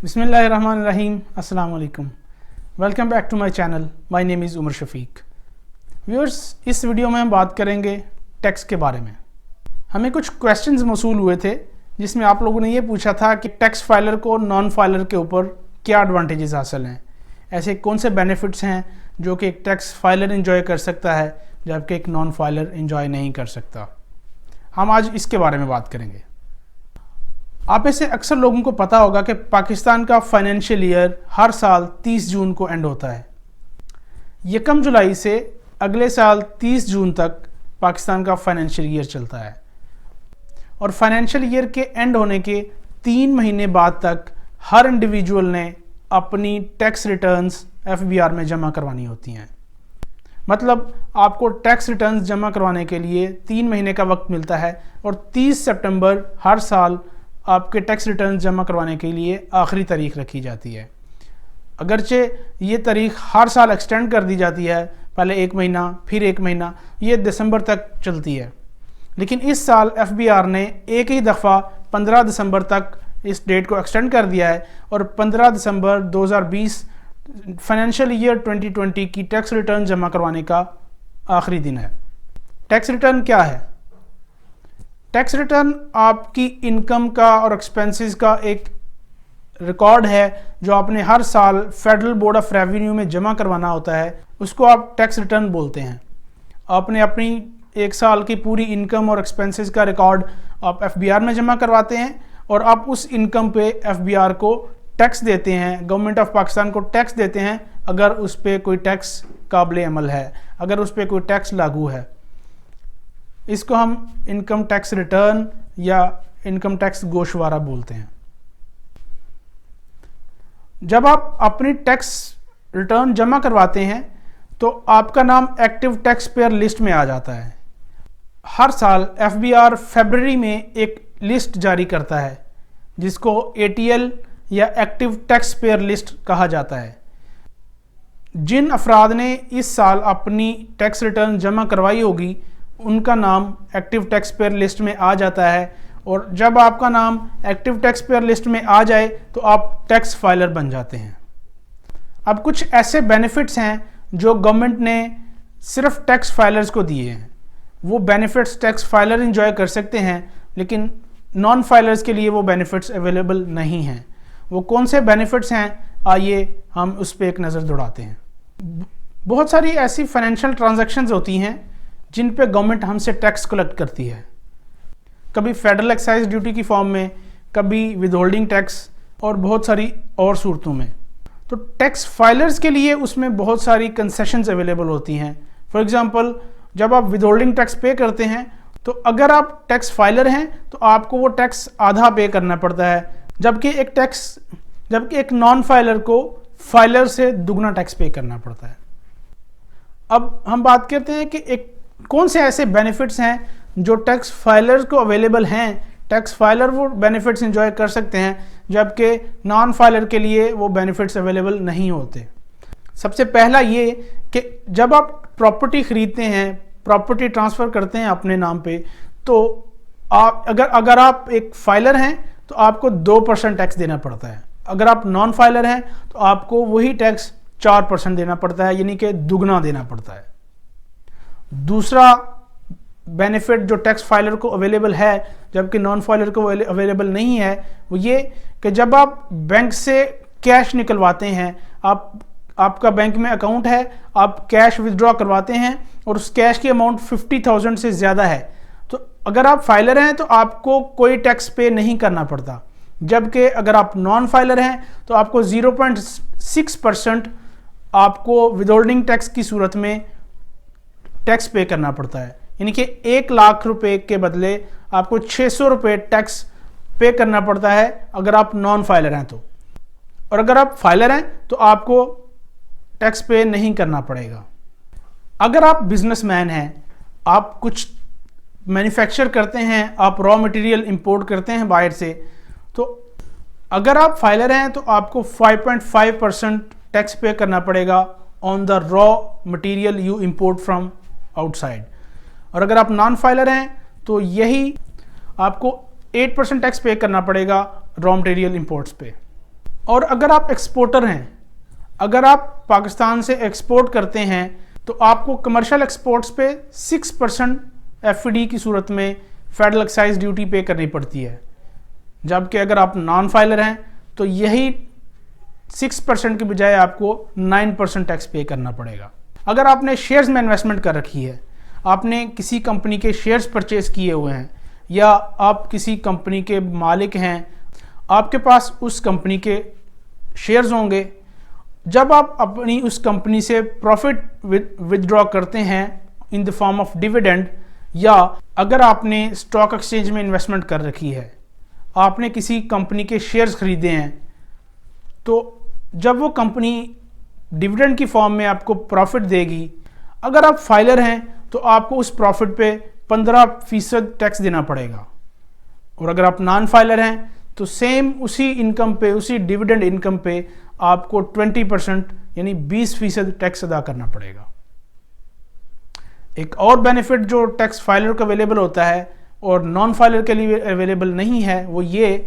بسم اللہ الرحمن الرحیم. السلام علیکم. Welcome back to my channel. My name is Umar Shafiq. Viewers, اس ویڈیو میں ہم بات کریں گے ٹیکس کے بارے میں. ہمیں کچھ کویسچنز موصول ہوئے تھے جس میں آپ لوگوں نے یہ پوچھا تھا کہ ٹیکس فائلر کو نان فائلر کے اوپر کیا ایڈوانٹیجز حاصل ہیں، ایسے کون سے بینیفٹس ہیں جو کہ ایک ٹیکس فائلر انجوائے کر سکتا ہے جبکہ ایک نان فائلر انجوائے نہیں کر سکتا. ہم آج اس کے بارے میں بات کریں گے. آپ میں سے اکثر لوگوں کو پتا ہوگا کہ پاکستان کا فائنینشیل ایئر ہر سال 30 جون کو اینڈ ہوتا ہے. 1 جولائی سے اگلے سال 30 جون تک پاکستان کا فائنینشیل ایئر چلتا ہے، اور فائنینشیل ایئر کے اینڈ ہونے کے 3 مہینے بعد تک ہر انڈیویجول نے اپنی ٹیکس ریٹرنز FBR میں جمع کروانی ہوتی ہیں. مطلب آپ کو ٹیکس ریٹرنز جمع کروانے کے لیے 3 مہینے کا وقت ملتا ہے، اور 30 سپٹمبر ہر سال آپ کے ٹیکس ریٹرنز جمع کروانے کے لیے آخری تاریخ رکھی جاتی ہے. اگرچہ یہ تاریخ ہر سال ایکسٹینڈ کر دی جاتی ہے، پہلے 1 مہینہ پھر 1 مہینہ، یہ دسمبر تک چلتی ہے. لیکن اس سال FBR نے ایک ہی دفعہ 15 دسمبر تک اس ڈیٹ کو ایکسٹینڈ کر دیا ہے، اور 15 دسمبر 2020 فائنینشیل ایئر 2020 کی ٹیکس ریٹرن جمع کروانے کا آخری دن ہے. ٹیکس ریٹرن کیا ہے؟ ٹیکس ریٹرن آپ کی انکم کا اور ایکسپینسز کا ایک ریکارڈ ہے جو آپ نے ہر سال فیڈرل بورڈ آف ریونیو میں جمع کروانا ہوتا ہے. اس کو آپ ٹیکس ریٹرن بولتے ہیں. آپ نے اپنی 1 سال کی پوری انکم اور ایکسپینسز کا ریکارڈ آپ FBR میں جمع کرواتے ہیں، اور آپ اس انکم پہ FBR کو ٹیکس دیتے ہیں، گورنمنٹ آف پاکستان کو ٹیکس دیتے ہیں اگر اس پہ کوئی ٹیکس قابل عمل ہے، اگر اس پہ کوئی ٹیکس لاگو ہے. اس کو ہم انکم ٹیکس ریٹرن یا انکم ٹیکس گوشوارہ بولتے ہیں. جب آپ اپنی ٹیکس ریٹرن جمع کرواتے ہیں تو آپ کا نام ایکٹیو ٹیکس پیئر لسٹ میں آ جاتا ہے. ہر سال FBR فیبرری میں ایک لسٹ جاری کرتا ہے جس کو ATL یا ایکٹیو ٹیکس پیئر لسٹ کہا جاتا ہے. جن افراد نے اس سال اپنی ٹیکس ریٹرن جمع کروائی ہوگی ان کا نام ایکٹیو ٹیکس پیئر لسٹ میں آ جاتا ہے، اور جب آپ کا نام ایکٹیو ٹیکس پیئر لسٹ میں آ جائے تو آپ ٹیکس فائلر بن جاتے ہیں. اب کچھ ایسے بینیفٹس ہیں جو گورنمنٹ نے صرف ٹیکس فائلرز کو دیے ہیں. وہ بینیفٹس ٹیکس فائلر انجوائے کر سکتے ہیں، لیکن نان فائلرز کے لیے وہ بینیفٹس اویلیبل نہیں ہیں. وہ کون سے بینیفٹس ہیں، آئیے ہم اس پہ ایک نظر دوڑاتے ہیں. بہت ساری ایسی فائنینشیل ٹرانزیکشنز ہوتی ہیں جن پہ گورنمنٹ ہم سے ٹیکس کلیکٹ کرتی ہے، کبھی فیڈرل ایکسائز ڈیوٹی کی فارم میں، کبھی ود ہولڈنگ ٹیکس، اور بہت ساری اور صورتوں میں. تو ٹیکس فائلرز کے لیے اس میں بہت ساری کنسیشنز اویلیبل ہوتی ہیں. فار ایگزامپل، جب آپ ود ہولڈنگ ٹیکس پے کرتے ہیں تو اگر آپ ٹیکس فائلر ہیں تو آپ کو وہ ٹیکس آدھا پے کرنا پڑتا ہے، جبکہ ایک نان فائلر کو فائلر سے دگنا ٹیکس پے کرنا پڑتا ہے. اب ہم بات کرتے ہیں کہ کون سے ایسے بینیفٹس ہیں جو ٹیکس فائلرز کو اویلیبل ہیں. ٹیکس فائلر وہ بینیفٹس انجوائے کر سکتے ہیں جبکہ نان فائلر کے لیے وہ بینیفٹس اویلیبل نہیں ہوتے. سب سے پہلا یہ کہ جب آپ پراپرٹی خریدتے ہیں، پراپرٹی ٹرانسفر کرتے ہیں اپنے نام پہ، تو اگر آپ ایک فائلر ہیں تو آپ کو 2% ٹیکس دینا پڑتا ہے. اگر آپ نان فائلر ہیں تو آپ کو وہی ٹیکس 4% دینا پڑتا ہے، یعنی کہ دگنا دینا پڑتا ہے. دوسرا بینیفٹ جو ٹیکس فائلر کو اویلیبل ہے جبکہ نان فائلر کو اویلیبل نہیں ہے، وہ یہ کہ جب آپ بینک سے کیش نکلواتے ہیں، آپ کا بینک میں اکاؤنٹ ہے، آپ کیش ودڈرا کرواتے ہیں اور اس کیش کی اماؤنٹ 50,000 سے زیادہ ہے، تو اگر آپ فائلر ہیں تو آپ کو کوئی ٹیکس پے نہیں کرنا پڑتا. جبکہ اگر آپ نان فائلر ہیں تو آپ کو 0.6% آپ کو ود ہولڈنگ ٹیکس کی صورت میں ٹیکس پے کرنا پڑتا ہے. یعنی کہ 1 لاکھ روپے کے بدلے آپ کو 600 روپے ٹیکس پے کرنا پڑتا ہے اگر آپ نان فائلر ہیں تو. اور اگر آپ فائلر ہیں تو آپ کو ٹیکس پے نہیں کرنا پڑے گا. اگر آپ بزنس مین ہیں، آپ کچھ مینوفیکچر کرتے ہیں، آپ را مٹیریل امپورٹ کرتے ہیں باہر سے، تو اگر آپ فائلر ہیں تو آپ کو 5.5% ٹیکس پے کرنا پڑے گا on the raw material you import from outside. اور اگر آپ نان فائلر ہیں تو یہی آپ کو 8% ٹیکس پے کرنا پڑے گا را مٹیریل امپورٹس پہ. اور اگر آپ ایکسپورٹر ہیں، اگر آپ پاکستان سے ایکسپورٹ کرتے ہیں تو آپ کو کمرشل ایکسپورٹس پہ 6% FD کی صورت میں فیڈرل ایکسائز ڈیوٹی پے کرنی پڑتی ہے، جبکہ اگر آپ نان فائلر ہیں تو یہی 6% کے بجائے آپ کو 9% ٹیکس پے کرنا پڑے گا۔ اگر آپ نے شیئرز میں انویسٹمنٹ کر رکھی ہے، آپ نے کسی کمپنی کے شیئرز پرچیز کیے ہوئے ہیں، یا آپ کسی کمپنی کے مالک ہیں، آپ کے پاس اس کمپنی کے شیئرز ہوں گے، جب آپ اپنی اس کمپنی سے پروفٹ ودرا کرتے ہیں ان دی فارم آف ڈیویڈنڈ، یا اگر آپ نے اسٹاک ایکسچینج میں انویسٹمنٹ کر رکھی ہے، آپ نے کسی کمپنی کے شیئرز خریدے ہیں، تو جب وہ کمپنی ڈیویڈنڈ کی فارم میں آپ کو پروفٹ دے گی، اگر آپ فائلر ہیں تو آپ کو اس پروفٹ پہ 15% ٹیکس دینا پڑے گا، اور اگر آپ نان فائلر ہیں تو سیم اسی انکم پہ، اسی ڈیویڈنڈ انکم پہ آپ کو 20% یعنی 20% ٹیکس ادا کرنا پڑے گا۔ ایک اور بینیفٹ جو ٹیکس فائلر کو اویلیبل ہوتا ہے اور نان فائلر کے لیے اویلیبل نہیں ہے، وہ یہ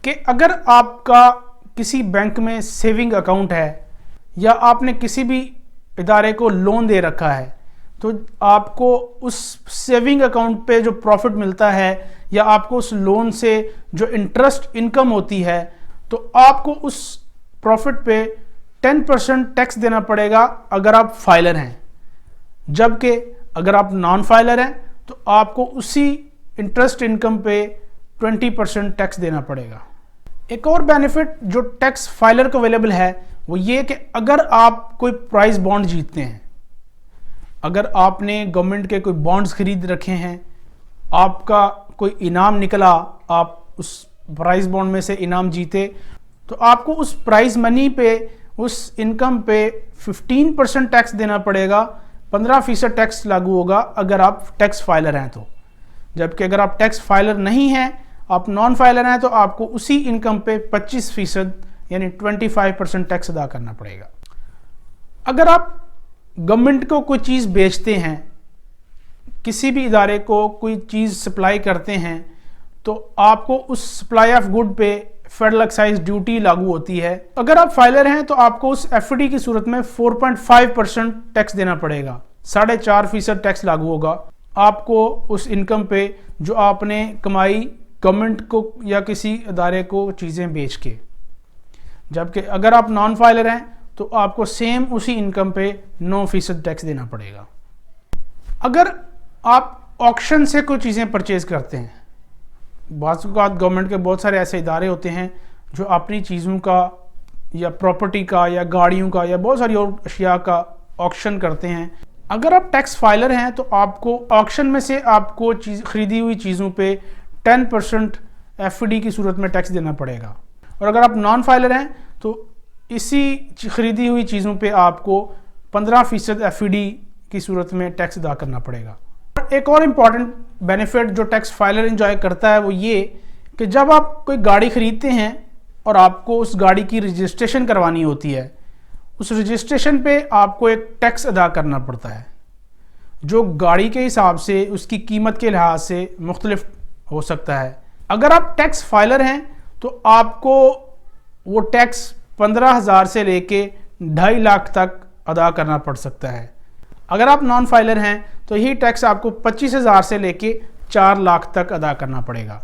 کہ اگر آپ کا کسی بینک میں سیونگ اکاؤنٹ ہے، یا آپ نے کسی بھی ادارے کو لون دے رکھا ہے، تو آپ کو اس سیونگ اکاؤنٹ پہ جو پروفٹ ملتا ہے، یا آپ کو اس لون سے جو انٹرسٹ انکم ہوتی ہے، تو آپ کو اس پروفٹ پہ 10% ٹیکس دینا پڑے گا اگر آپ فائلر ہیں، جبکہ اگر آپ نان فائلر ہیں تو آپ کو اسی انٹرسٹ انکم پہ 20% ٹیکس دینا پڑے گا۔ ایک اور بینیفٹ جو ٹیکس فائلر کو اویلیبل ہے وہ یہ کہ اگر آپ کوئی پرائز بانڈ جیتتے ہیں، اگر آپ نے گورنمنٹ کے کوئی بانڈز خرید رکھے ہیں، آپ کا کوئی انعام نکلا، آپ اس پرائز بانڈ میں سے انعام جیتے، تو آپ کو اس پرائز منی پہ، اس انکم پہ 15% ٹیکس دینا پڑے گا، 15% ٹیکس لاگو ہوگا اگر آپ ٹیکس فائلر ہیں تو، جبکہ اگر آپ ٹیکس فائلر نہیں ہیں، آپ نان فائلر ہیں، تو آپ کو اسی انکم پہ 25% یعنی 25% ٹیکس ادا کرنا پڑے گا۔ اگر آپ گورنمنٹ کو کوئی چیز بیچتے ہیں، کسی بھی ادارے کو کوئی چیز سپلائی کرتے ہیں، تو آپ کو اس سپلائی آف گڈ پہ فیڈرل ایکسائز ڈیوٹی لاگو ہوتی ہے۔ اگر آپ فائلر ہیں تو آپ کو اس FD کی صورت میں 4.5% ٹیکس دینا پڑے گا، 4.5% ٹیکس لاگو ہوگا آپ کو اس انکم پہ جو آپ نے کمائی گورنمنٹ کو یا کسی ادارے کو چیزیں بیچ کے، جبکہ اگر آپ نان فائلر ہیں تو آپ کو سیم اسی انکم پہ 9% ٹیکس دینا پڑے گا۔ اگر آپ آکشن سے کوئی چیزیں پرچیز کرتے ہیں، بعض اوقات گورنمنٹ کے بہت سارے ایسے ادارے ہوتے ہیں جو اپنی چیزوں کا یا پراپرٹی کا یا گاڑیوں کا یا بہت ساری اور اشیاء کا آکشن کرتے ہیں، اگر آپ ٹیکس فائلر ہیں تو آپ کو آکشن میں سے آپ کو خریدی ہوئی چیزوں پہ 10% FD کی صورت میں ٹیکس دینا پڑے گا، اور اگر آپ نان فائلر ہیں تو اسی خریدی ہوئی چیزوں پہ آپ کو 15% FD کی صورت میں ٹیکس ادا کرنا پڑے گا۔ ایک اور امپورٹنٹ بینیفٹ جو ٹیکس فائلر انجوائے کرتا ہے وہ یہ کہ جب آپ کوئی گاڑی خریدتے ہیں اور آپ کو اس گاڑی کی رجسٹریشن کروانی ہوتی ہے، اس رجسٹریشن پہ آپ کو ایک ٹیکس ادا کرنا پڑتا ہے جو گاڑی کے حساب سے، اس کی قیمت کے لحاظ سے مختلف ہو سکتا ہے۔ اگر آپ ٹیکس فائلر ہیں تو آپ کو وہ ٹیکس 15,000 سے لے کے 2.5 لاکھ تک ادا کرنا پڑ سکتا ہے۔ اگر آپ نان فائلر ہیں تو یہی ٹیکس آپ کو 25,000 سے لے کے 4 لاکھ تک ادا کرنا پڑے گا۔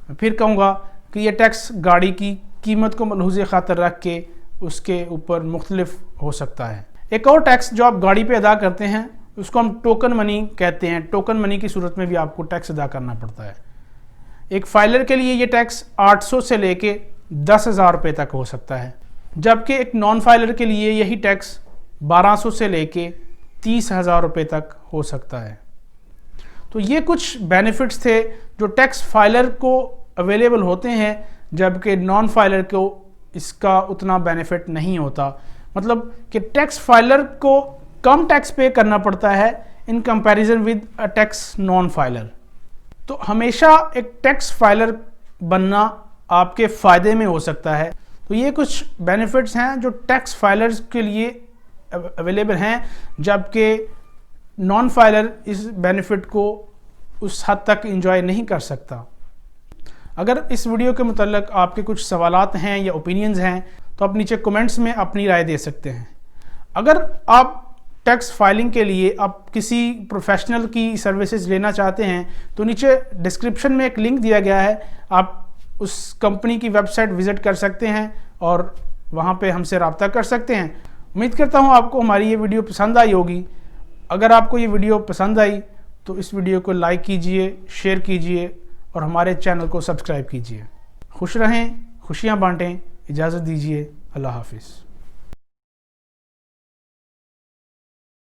میں پھر کہوں گا کہ یہ ٹیکس گاڑی کی قیمت کو ملحوظ خاطر رکھ کے اس کے اوپر مختلف ہو سکتا ہے۔ ایک اور ٹیکس جو آپ گاڑی پہ ادا کرتے ہیں اس کو ہم ٹوکن منی کہتے ہیں۔ ٹوکن منی کی صورت میں بھی آپ کو ٹیکس ادا کرنا پڑتا ہے۔ ایک فائلر کے لیے یہ ٹیکس 800 سے لے کے 10,000 روپے تک ہو سکتا ہے، جبکہ ایک نان فائلر کے لیے یہی ٹیکس 1200 سے لے کے 30,000 روپے تک ہو سکتا ہے۔ تو یہ کچھ بینیفٹس تھے جو ٹیکس فائلر کو اویلیبل ہوتے ہیں، جبکہ نان فائلر کو اس کا اتنا بینیفٹ نہیں ہوتا۔ مطلب کہ ٹیکس فائلر کو کم ٹیکس پے کرنا پڑتا ہے in comparison with a tax non filer. تو ہمیشہ ایک ٹیکس فائلر بننا آپ کے فائدے میں ہو سکتا ہے۔ تو یہ کچھ بینیفٹس ہیں جو ٹیکس فائلرز کے لیے اویلیبل ہیں، جبکہ نان فائلر اس بینیفٹ کو اس حد تک انجوائے نہیں کر سکتا۔ اگر اس ویڈیو کے متعلق آپ کے کچھ سوالات ہیں یا اوپینینز ہیں تو آپ نیچے کمنٹس میں اپنی رائے دے سکتے ہیں۔ اگر آپ ٹیکس فائلنگ کے لیے آپ کسی پروفیشنل کی سروسز لینا چاہتے ہیں تو نیچے ڈسکرپشن میں ایک لنک دیا گیا ہے، آپ اس کمپنی کی ویب سائٹ وزٹ کر سکتے ہیں اور وہاں پہ ہم سے رابطہ کر سکتے ہیں۔ امید کرتا ہوں آپ کو ہماری یہ ویڈیو پسند آئی ہوگی۔ اگر آپ کو یہ ویڈیو پسند آئی تو اس ویڈیو کو لائک کیجئے، شیئر کیجئے اور ہمارے چینل کو سبسکرائب کیجئے۔ خوش رہیں، خوشیاں بانٹیں، اجازت دیجئے، اللہ حافظ۔